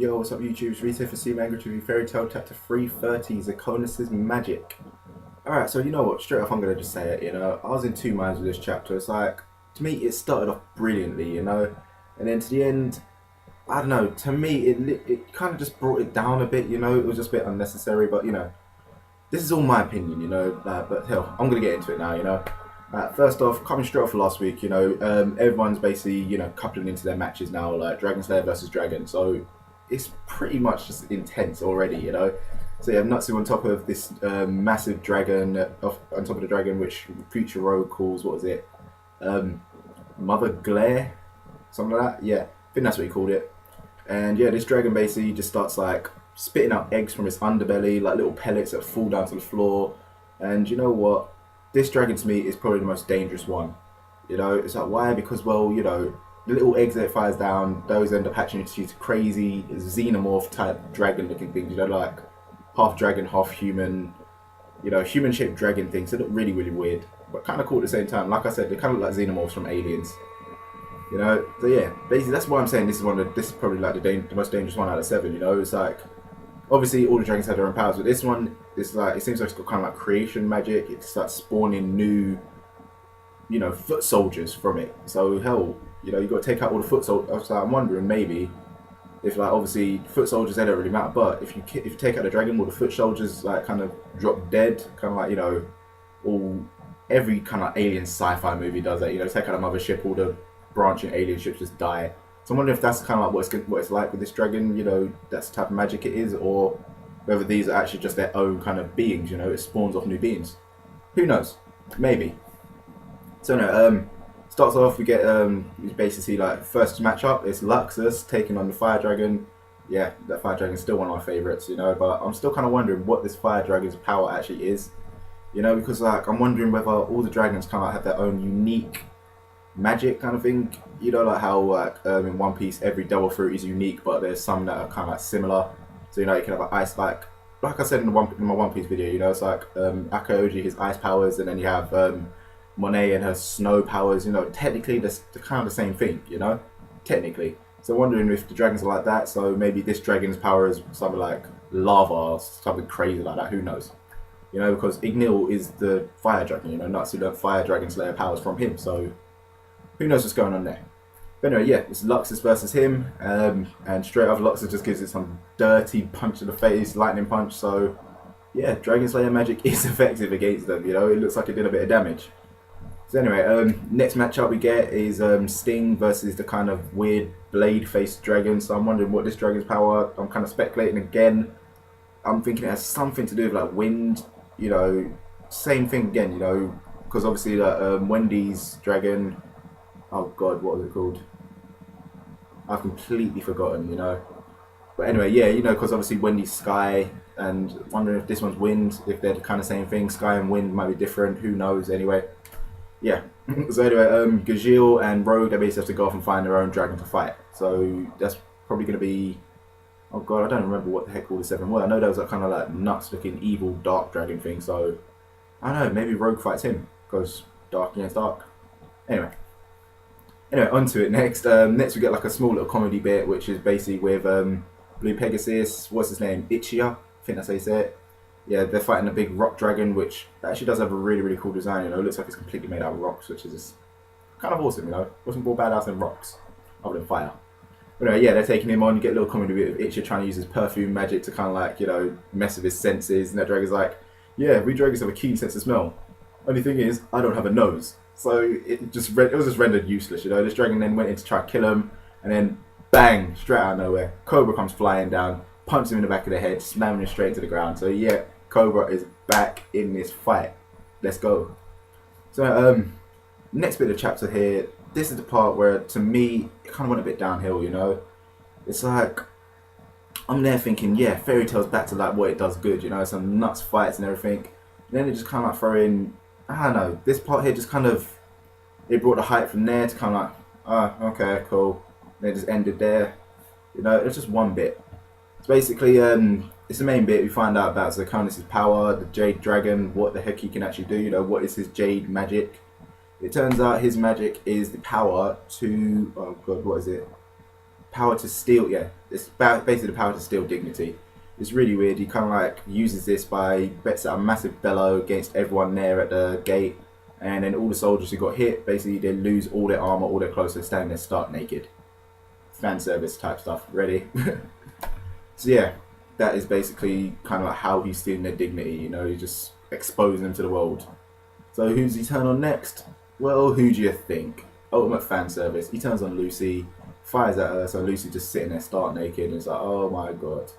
Yo, what's up YouTube? It's Rita for C Language Review Fairy Tale Chapter 330, Zirconis' Magic. Alright, so you know what, straight off I'm going to just say it, I was in two minds with this chapter. It's like, to me it started off brilliantly, and then to the end, I don't know, to me it kind of just brought it down a bit, it was just a bit unnecessary, but this is all my opinion, but hell, I'm going to get into it now. First off, coming straight off last week, everyone's basically, coupling into their matches now, like Dragon Slayer versus Dragon, so it's pretty much just intense already. So you have Natsu on top of this massive dragon, on top of the dragon, which Future Road calls, what was it? Mother Glare? Something like that? Yeah, I think that's what he called it. And yeah, this dragon basically just starts like spitting out eggs from its underbelly, like little pellets that fall down to the floor. And you know what? This dragon to me is probably the most dangerous one. It's like, why? Because, well, the little eggs that it fires down, those end up hatching into these crazy xenomorph type dragon looking things, like half dragon, half human, human shaped dragon things. They look really, really weird, but kind of cool at the same time. Like I said, they kind of look like xenomorphs from Aliens. So yeah, basically that's why I'm saying this is probably like the most dangerous one out of 7. It's like, obviously all the dragons have their own powers, but this one is like, it seems like it's got kind of like creation magic. It starts spawning new, foot soldiers from it. So hell, you got to take out all the foot soldiers. So I'm wondering maybe if, like, obviously foot soldiers, they don't really matter, but if you take out the dragon, will the foot soldiers like kind of drop dead? Kind of like, every kind of alien sci-fi movie does that. Take out a mothership, all the branching alien ships just die. So I'm wondering if that's kind of like what it's like with this dragon. That's the type of magic it is, or whether these are actually just their own kind of beings. It spawns off new beings. Who knows? Maybe. So no, starts off, we get basically like first matchup. It's Luxus taking on the Fire Dragon. Yeah, that Fire Dragon is still one of my favorites, but I'm still kind of wondering what this Fire Dragon's power actually is, because like I'm wondering whether all the dragons kind of have their own unique magic kind of thing. Like how like in One Piece every devil fruit is unique, but there's some that are kind of like similar. So you can have like ice, like I said in my One Piece video, it's like Akaoji, his ice powers, and then you have Monet and her snow powers. Technically they're kind of the same thing, technically. So wondering if the dragons are like that. So maybe this dragon's power is something like lava or something crazy like that. Who knows? Because Ignil is the fire dragon. Natsu learned fire dragon slayer powers from him. So who knows what's going on there? But anyway, yeah, it's Luxus versus him, and straight off Luxus just gives it some dirty punch to the face, lightning punch. So yeah, Dragon Slayer magic is effective against them. It looks like it did a bit of damage. So anyway, next matchup we get is Sting versus the kind of weird blade-faced dragon. So I'm wondering what this dragon's power. I'm kind of speculating again. I'm thinking it has something to do with like wind. Same thing again. Because obviously Wendy's dragon. Oh god, what was it called? I've completely forgotten, But anyway, yeah, because obviously Wendy's sky, and wondering if this one's wind, if they're the kind of same thing. Sky and wind might be different, who knows, anyway. Yeah. So anyway, Gajil and Rogue, they basically have to go off and find their own dragon to fight. So that's probably going to be... Oh god, I don't remember what the heck all the 7 were. I know there was that kind of like nuts looking evil dark dragon thing, so... I don't know, maybe Rogue fights him, because dark against dark. Anyway, on to it next. Next we get like a small little comedy bit, which is basically with Blue Pegasus, what's his name? Ichiya, I think that's how you say it. Yeah, they're fighting a big rock dragon, which actually does have a really, really cool design, It looks like it's completely made out of rocks, which is just kind of awesome, Wasn't more badass than rocks, other than fire. But anyway, yeah, they're taking him on. You get a little comedy bit of Ichiya trying to use his perfume magic to kind of like, mess with his senses. And that dragon's like, yeah, we dragons have a keen sense of smell. Only thing is, I don't have a nose. So it was just rendered useless, This dragon then went in to try to kill him, and then bang, straight out of nowhere, Cobra comes flying down, punches him in the back of the head, slamming him straight to the ground. So yeah, Cobra is back in this fight. Let's go. So next bit of the chapter here, this is the part where to me it kind of went a bit downhill, It's like I'm there thinking, yeah, Fairy Tail's back to like what it does good, some nuts fights and everything. And then it just kind of like throw in, I don't know, this part here just kind of, it brought the hype from there to kind of like, oh, okay, cool. And it just ended there. It's just one bit. It's basically, it's the main bit. We find out about Zirconis' power, the Jade Dragon, what the heck he can actually do, what is his Jade magic. It turns out his magic is the power to, oh god, what is it? power to steal. Yeah, it's basically the power to steal dignity. It's really weird. He kind of like uses this by bets out a massive bellow against everyone there at the gate, and then all the soldiers who got hit, basically they lose all their armor, all their clothes, they're standing there stark naked. Fan service type stuff. Ready? So yeah, that is basically kind of like how he's stealing their dignity. You know, he's just exposing them to the world. So who's he turn on next? Well, who do you think? Ultimate fan service. He turns on Lucy, fires at her, so Lucy just sitting there stark naked, and it's like, oh my god,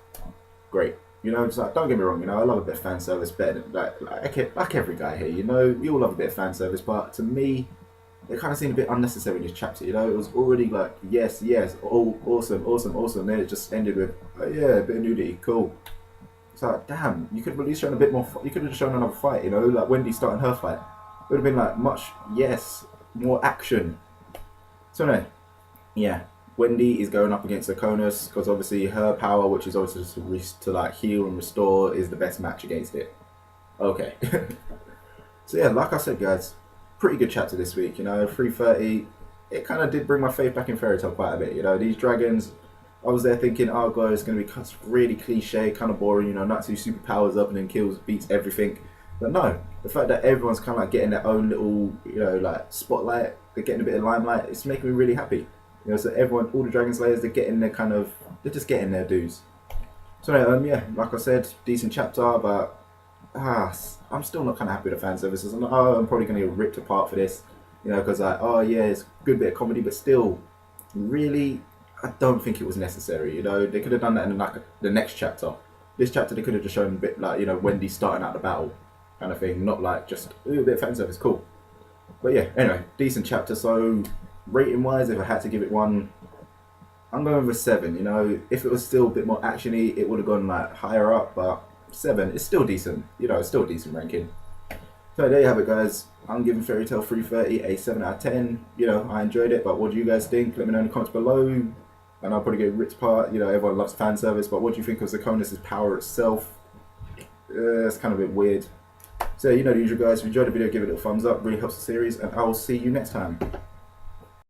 great. You know, it's like, don't get me wrong, you know, I love a bit of fan service better than like every guy here, you know, we all love a bit of fan service, but to me, it kind of seemed a bit unnecessary in this chapter, you know, it was already like, yes, oh, awesome, then it just ended with, oh yeah, a bit of nudity, cool. It's like, damn, you could have at least shown a bit more, you could have shown another fight, you know, like Wendy starting her fight. It would have been like much, yes, more action. So anyway, yeah, Wendy is going up against Zirconis because obviously her power, which is obviously to like heal and restore, is the best match against it. Okay. So yeah, like I said, guys, pretty good chapter this week. You know, 330. It kind of did bring my faith back in Fairy Tail quite a bit. You know, these dragons. I was there thinking, oh god, it's going to be really cliche, kind of boring. You know, Natsu super powers up and then beats everything. But no, the fact that everyone's kind of like getting their own little, you know, like spotlight, they're getting a bit of limelight, it's making me really happy. You know, so everyone, all the Dragon Slayers, they're getting their kind of, they're just getting their dues. So anyway, yeah, like I said, decent chapter, but I'm still not kind of happy with the fan services. I'm probably going to get ripped apart for this, you know, because like, oh yeah, it's a good bit of comedy, but still, really, I don't think it was necessary. You know, they could have done that in like the next chapter. This chapter, they could have just shown a bit like, you know, Wendy starting out the battle, kind of thing, not like just a bit of fan service, cool. But yeah, anyway, decent chapter. So rating wise, if I had to give it one, I'm going with a 7. You know, if it was still a bit more actiony, it would have gone like higher up, but 7, it's still decent. You know, it's still a decent ranking. So there you have it, guys. I'm giving Fairy Tail 330 a 7 out of 10. You know, I enjoyed it, but what do you guys think? Let me know in the comments below. And I'll probably get ripped apart. You know, everyone loves fan service, but what do you think of Zirconis' power itself? It's kind of a bit weird. So, you know the usual, guys. If you enjoyed the video, give it a thumbs up. Really helps the series, and I will see you next time.